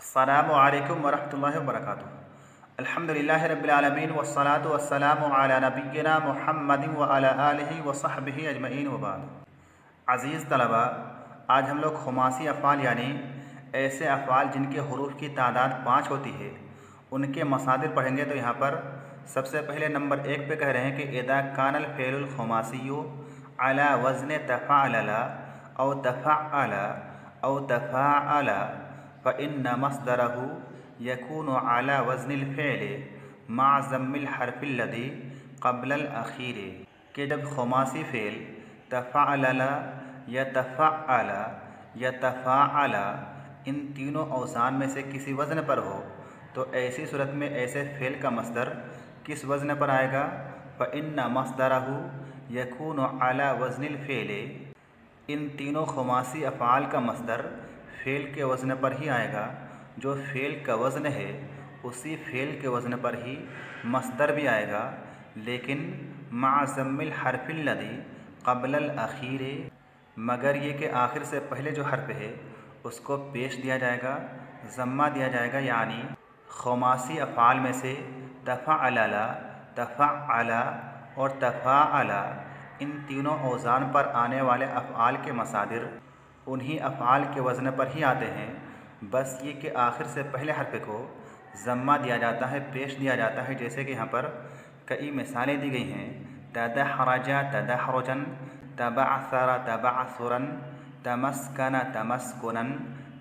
अस्सलामु अलैकुम वरहमतुल्लाहि वबरकातुहू। अल्हम्दुलिल्लाहि रब्बिल आलमीन वस्सलातु वस्सलामु अला नबिय्यिना मुहम्मदिन व अला आलिहि व सहबिहि अजमईन व बाद। अज़ीज़ तलबा, आज हम लोग खुमासी अफ़आल यानी ऐसे अफ़आल जिनके हुरूफ़ की तादाद 5 होती है उनके मसादिर पढ़ेंगे। तो यहाँ पर सबसे पहले नंबर 1 पे कह रहे हैं कि इज़ा कानल फ़ेलुल खुमासिय्यु अला वज़्न तफ़अला औ तफ़अला औ तफ़अला फ़इन्न मस्दरहु यकूनु अला वज़्निल फ़िअल मा ज़म्मिल हर्फ़िल लज़ी क़ब्लल अख़ीर। कि जब खुमासी फ़ेल तफ़अला या तफ़अला या तफ़अला इन तीनों औज़ान में से किसी वज़न पर हो तो ऐसी सूरत में ऐसे फ़ेल का मस्दर किस वज़न पर आएगा? फ़इन्न मस्दरहु यकूनु अला वज़्निल फ़िअल। इन तीनों खुमासी अफ़आल का मस्दर फ़ेल के वज़न पर ही आएगा। जो फ़ेल का वज़न है उसी फ़ेल के वज़न पर ही मस्दर भी आएगा, लेकिन मा ज़म्मिल हर्फ़िल लज़ी क़ब्लल अख़ीर, मगर ये कि आखिर से पहले जो हर्फ़ है उसको पेश दिया जाएगा, ज़म्मा दिया जाएगा। यानी खुमासी अफ़आल में से तफ़अला, तफ़अला और तफ़अला इन तीनों औज़ान पर आने वाले अफ़आल के मसादिर उन्हीं अफ़आल के वज़न पर ही आते हैं। बस ये कि आखिर से पहले हर्फ़ को ज़म्मा दिया जाता है, पेश दिया जाता है। जैसे कि यहाँ पर कई मिसालें दी गई हैं। तदहरजा तदहरुजन, तबअसरा तबअसुरन, तमस्कन तमस्कुनन,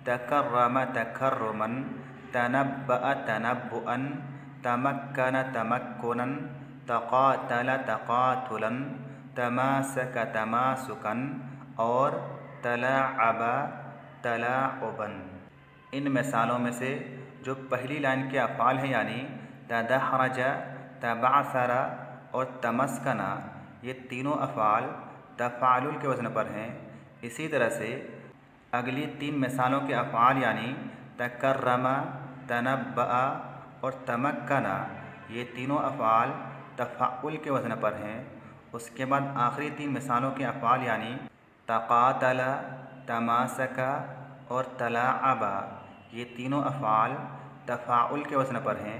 तकर्रम तकर्रुमन, तनब्बअ तनब्बुअन, तमक्कन तमक्कुनन, तक़ातल तक़ातुलन, तमासक तमासुकन और तलाअब तलाअबन। इन मिसालों में से जो पहली लाइन के अफ़आल हैं यानी तदहरजा, तबअसरा और तमस्कना, ये तीनों अफ़आल तफ़अलुल के वज़न पर हैं। इसी तरह से अगली 3 मिसालों के अफ़आल यानी तकर्रमा, तनब्बअ और तमक्कना, ये तीनों अफ़आल तफ़अुल के वज़न पर हैं। उसके बाद आखिरी 3 मिसालों के अफ़आल यानी तक़ातला, तमासका और तलाअबा, ये तीनों अफ़आल तफ़ाउल के वज़न पर हैं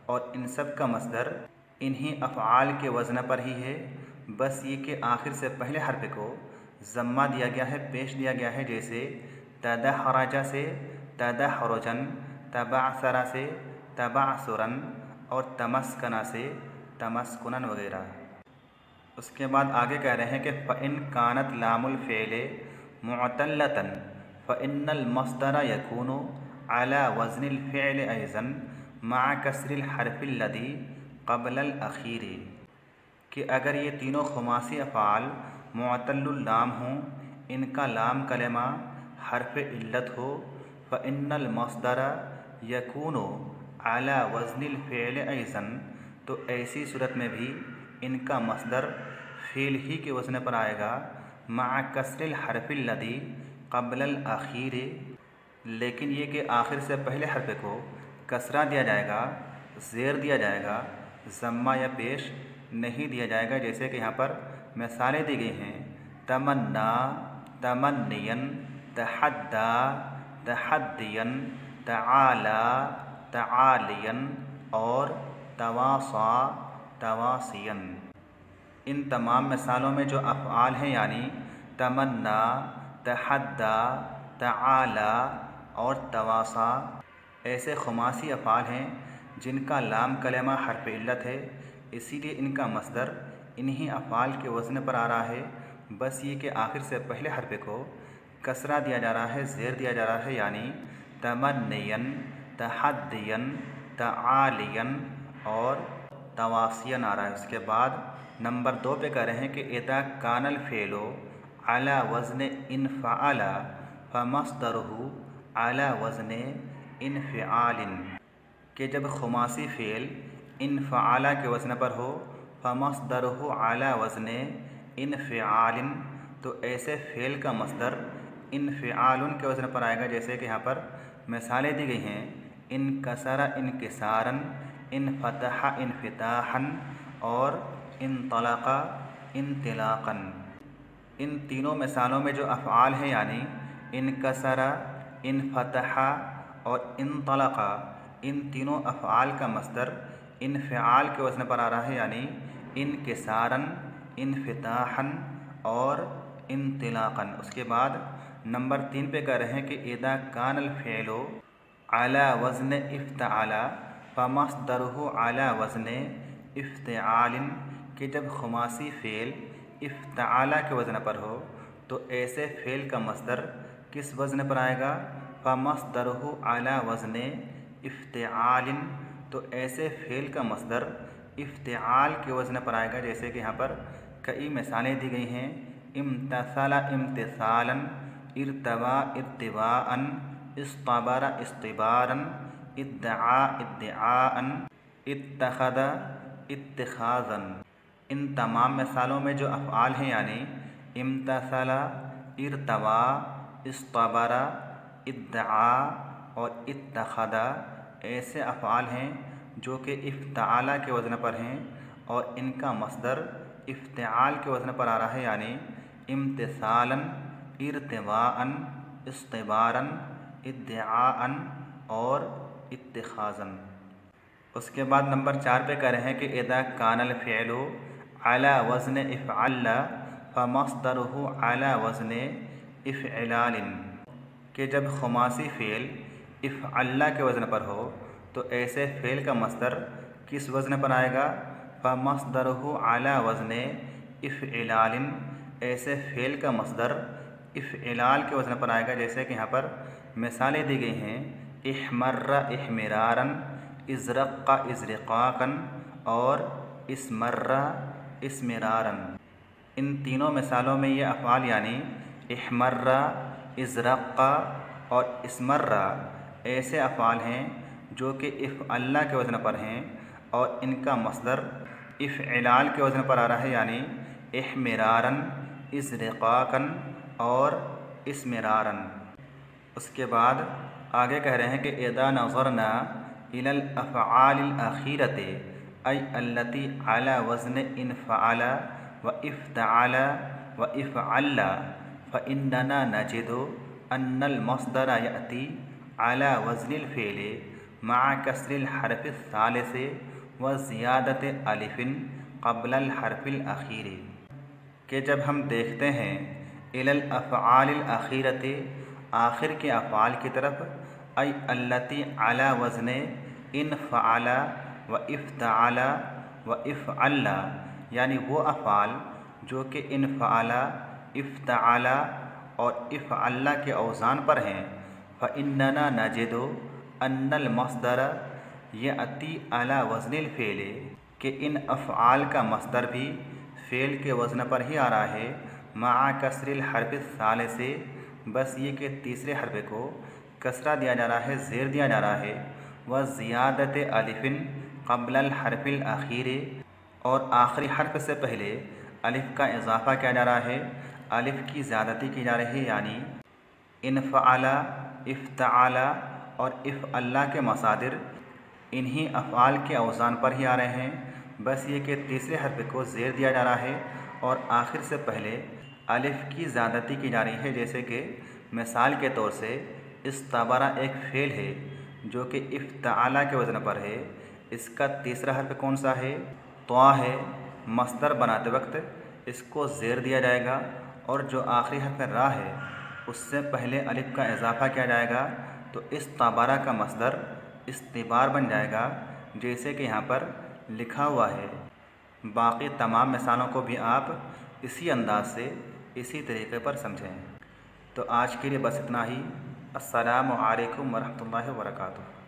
और इन सब का मस्दर इन्हीं अफ़आल के वज़न पर ही है। बस ये कि आखिर से पहले हर्फ़ को ज़म्मा दिया गया है, पेश दिया गया है। जैसे तदहरजा से तदहरुजन, तबअसरा से तबअसुरन और तमस्कना से तमस्कुनन वगैरह। उसके बाद आगे कह रहे हैं कि फ़इन कानत लामुल फ़िअल मुअतल्लतन फ़इन्नल मस्दर यकूनु अला वज़्निल फ़िअल अयज़न मा कसरिल हर्फ़िल लज़ी क़ब्लल अख़ीर। कि अगर ये तीनों खुमासी अफ़आल मुअतल्लुल लाम हों, इनका लाम कलमा हर्फ़ इल्लत हो, फ़इन्नल मस्दर यकूनु अला वज़्निल फ़िअल अयज़न, तो ऐसी सूरत में भी इनका मस्दर फ़ेल ही के वज़न पर आएगा। मा कसरिल हर्फ़िल लज़ी क़ब्लल अख़ीर, लेकिन ये कि आखिर से पहले हर्फ़ को कसरा दिया जाएगा, ज़ेर दिया जाएगा, ज़म्मा या पेश नहीं दिया जाएगा। जैसे कि यहाँ पर मिसालें दी गई हैं तमन्ना, तमन्नियन, तहद्दा, तहद्दियन, तआला, तआलियन और तवासा, तवासियन। इन तमाम मिसालों में जो अफ़आल हैं यानी तमन्ना, तहद्दा, तआला और तवासा, ऐसे खुमासी अफ़आल हैं जिनका लाम कलमा हर्फ़ इल्लत है, इसीलिए इनका मस्दर इन्हीं अफ़आल के वज़न पर आ रहा है। बस ये कि आखिर से पहले हर्फ़ को कसरा दिया जा रहा है, ज़ेर दिया जा रहा है। यानी तमन्नियन, तहद्दियन, तआलियन और तवासियन आ रहा है। उसके बाद नंबर 2 पे कह रहे हैं कि इज़ा कानल फ़ेलो अला वज़्न इनफ़अला फ़मस्दरुहु अला वज़्न इनफ़िआलिन। कि जब खुमासी फ़ेल इनफ़अला के वज़न पर हो, फ़मस्दरुहु अला वज़्न इनफ़िआलिन, तो ऐसे फ़ेल का मस्दर इनफ़िआलुन के वज़न पर आएगा। जैसे कि यहाँ पर मिसालें दी गई हैं इनकसरा इनकिसारन, इनफ़तहा इनफ़िताहन और इनतलक़ा इनतिलाक़न। इन तीनों मिसालों में जो अफ़आल हैं यानी इनकसरा, इनफ़तहा और इंतलका, इन तीनों अफ़आल का मस्दर इनफ़िआल के वज़न पर आ रहा है, यानी इनकिसारन, इनफ़िताहन और इंतिलाक़न। उसके बाद नंबर 3 पे कह रहे हैं कि इदा कानल फ़िअलु अला वज़न इफ़्तअला फ़मस्दरुहु अला वज़न इफ़्तिआलिन, कि जब खुमासी फ़ेल इफ़्तअला के वज़न पर हो तो ऐसे फ़ेल का मस्दर किस वज़न पर आएगा? फ़मस्दरुहु अला वज़न इफ़्तिआलिन, तो ऐसे फ़ेल का मस्दर इफ़्तिआल के वज़न पर आएगा। जैसे कि यहाँ पर कई मिसालें दी गई हैं। इम्तसला इम्तिसालन, इर्तवा इर्तिवाअन, इस्तबरा इस्तिबारन, इद्दआ इद्दिआअन, इत्तखदा इत्तिखाज़न। इन तमाम मिसालों में जो अफ़आल हैं, यानी इम्तसला, इर्तवा, इस्तबरा, इद्दआ और इत्तखदा, ऐसे अफ़आल हैं जो कि इफ़्तअला के वज़न पर हैं और इनका मस्दर इफ़्तिआल के वज़न पर आ रहा है, यानी इम्तिसालन, इर्तिवाअन, इस्तिबारन, इद्दिआअन और इत्तिखाज़न। उसके बाद नंबर 4 पे कह रहे हैं कि इदा कानल फ़िअलु अला वज़न इफ़अल्ला फ़मस्दरुहु अला वज़न इफ़इलालिन, कि जब खुमासी फ़ेल इफ़अल्ला के वज़न पर हो तो ऐसे फ़ेल का मस्दर किस वज़न पर आएगा? फ़मस्दरुहु अला वज़न इफ़इलालिन, ऐसे फ़ेल का मस्दर इफ़इलाल के वज़न पर आएगा। जैसे कि यहाँ पर मिसालें दी गई हैं। इहमर्रा इहमिरारन, इज़रक़्क़ा इज़रिक़ाक़न और इसमर्रा इसमिरारन। इन तीनों मिसालों में ये अफ़आल यानी इहमर्रा, इज़रक़्क़ा और इसमर्रा ऐसे अफ़आल हैं जो कि इफ़अल्ला के वज़न पर हैं और इनका मस्दर इफ़इलाल के वज़न पर आ रहा है, यानी इहमिरारन, इज़रिक़ाक़न और इसमिरारन। उसके बाद आगे कह रहे हैं कि इदा नज़रना इलल अफ़आलिल अख़ीरति अय अल्लती अला वज़न इनफ़अला व इफ़्तअला व इफ़अल्ला फ़इन्नना नजिदु अन्नल मस्दर यअती अला वज़निल फ़िअलि मअ कसरिल हर्फ़ि सालिसी व ज़ियादति अलिफ़िन क़ब्लल हर्फ़िल अख़ीरी, कि जब हम देखते हैं इलल अफ़आलिल अख़ीरति, आखिर के अफ़आल की तरफ, अय अल्लती अला वज़न इनफ़अला व इफ़्तअला व इफ़अल्ला, यानी वो अफ़आल जो कि इनफ़अला, इफ़्तअला और इफ़अल्ला के औज़ान पर हैं। फ़इन्नना नजिदु अन्नल मस्दर यअती अला वज़निल फ़िअलि, कि इन अफ़आल का मस्दर भी फ़ेल के वज़न पर ही आ रहा है। मअ कसरिल हर्फ़ि सालिसी, बस ये कि तीसरे हर्फ़ को कसरा दिया जा रहा है, ज़ेर दिया जा रहा है। व ज़ियादत अलिफ़िन क़ब्लल हर्फ़िल अख़ीरी, और आखिरी हर्फ़ से पहले अलिफ़ का इज़ाफ़ा किया जा रहा है, अलिफ़ की ज़्यादती की जा रही है, यानी इनफ़अला, इफ़्तअला और इफ़अल्ला के मसादिर इन्हीं अफ़आल के औज़ान पर ही आ रहे हैं। बस ये कि तीसरे हर्फ़ को ज़ेर दिया जा रहा है और आखिर से पहले अलिफ़ की ज़्यादती की जा रही है। जैसे कि मिसाल के तौर से इस्तबरा एक फ़ेल है जो कि इफ़्तअला के वज़न पर है, इसका तीसरा हर्फ़ कौन सा है? त्वा है। मस्दर बनाते वक्त इसको ज़ेर दिया जाएगा और जो आखिरी हर्फ़ रा है उससे पहले अलिफ़ का इज़ाफ़ा किया जाएगा, तो इस्तबरा का मस्दर इस्तिबार बन जाएगा, जैसे कि यहाँ पर लिखा हुआ है। बाकी तमाम मिसालों को भी आप इसी अंदाज़ से, इसी तरीके पर समझें। तो आज के लिए बस इतना ही। अस्सलामु अलैकुम वरहमतुल्लाहि व बरकातुहू।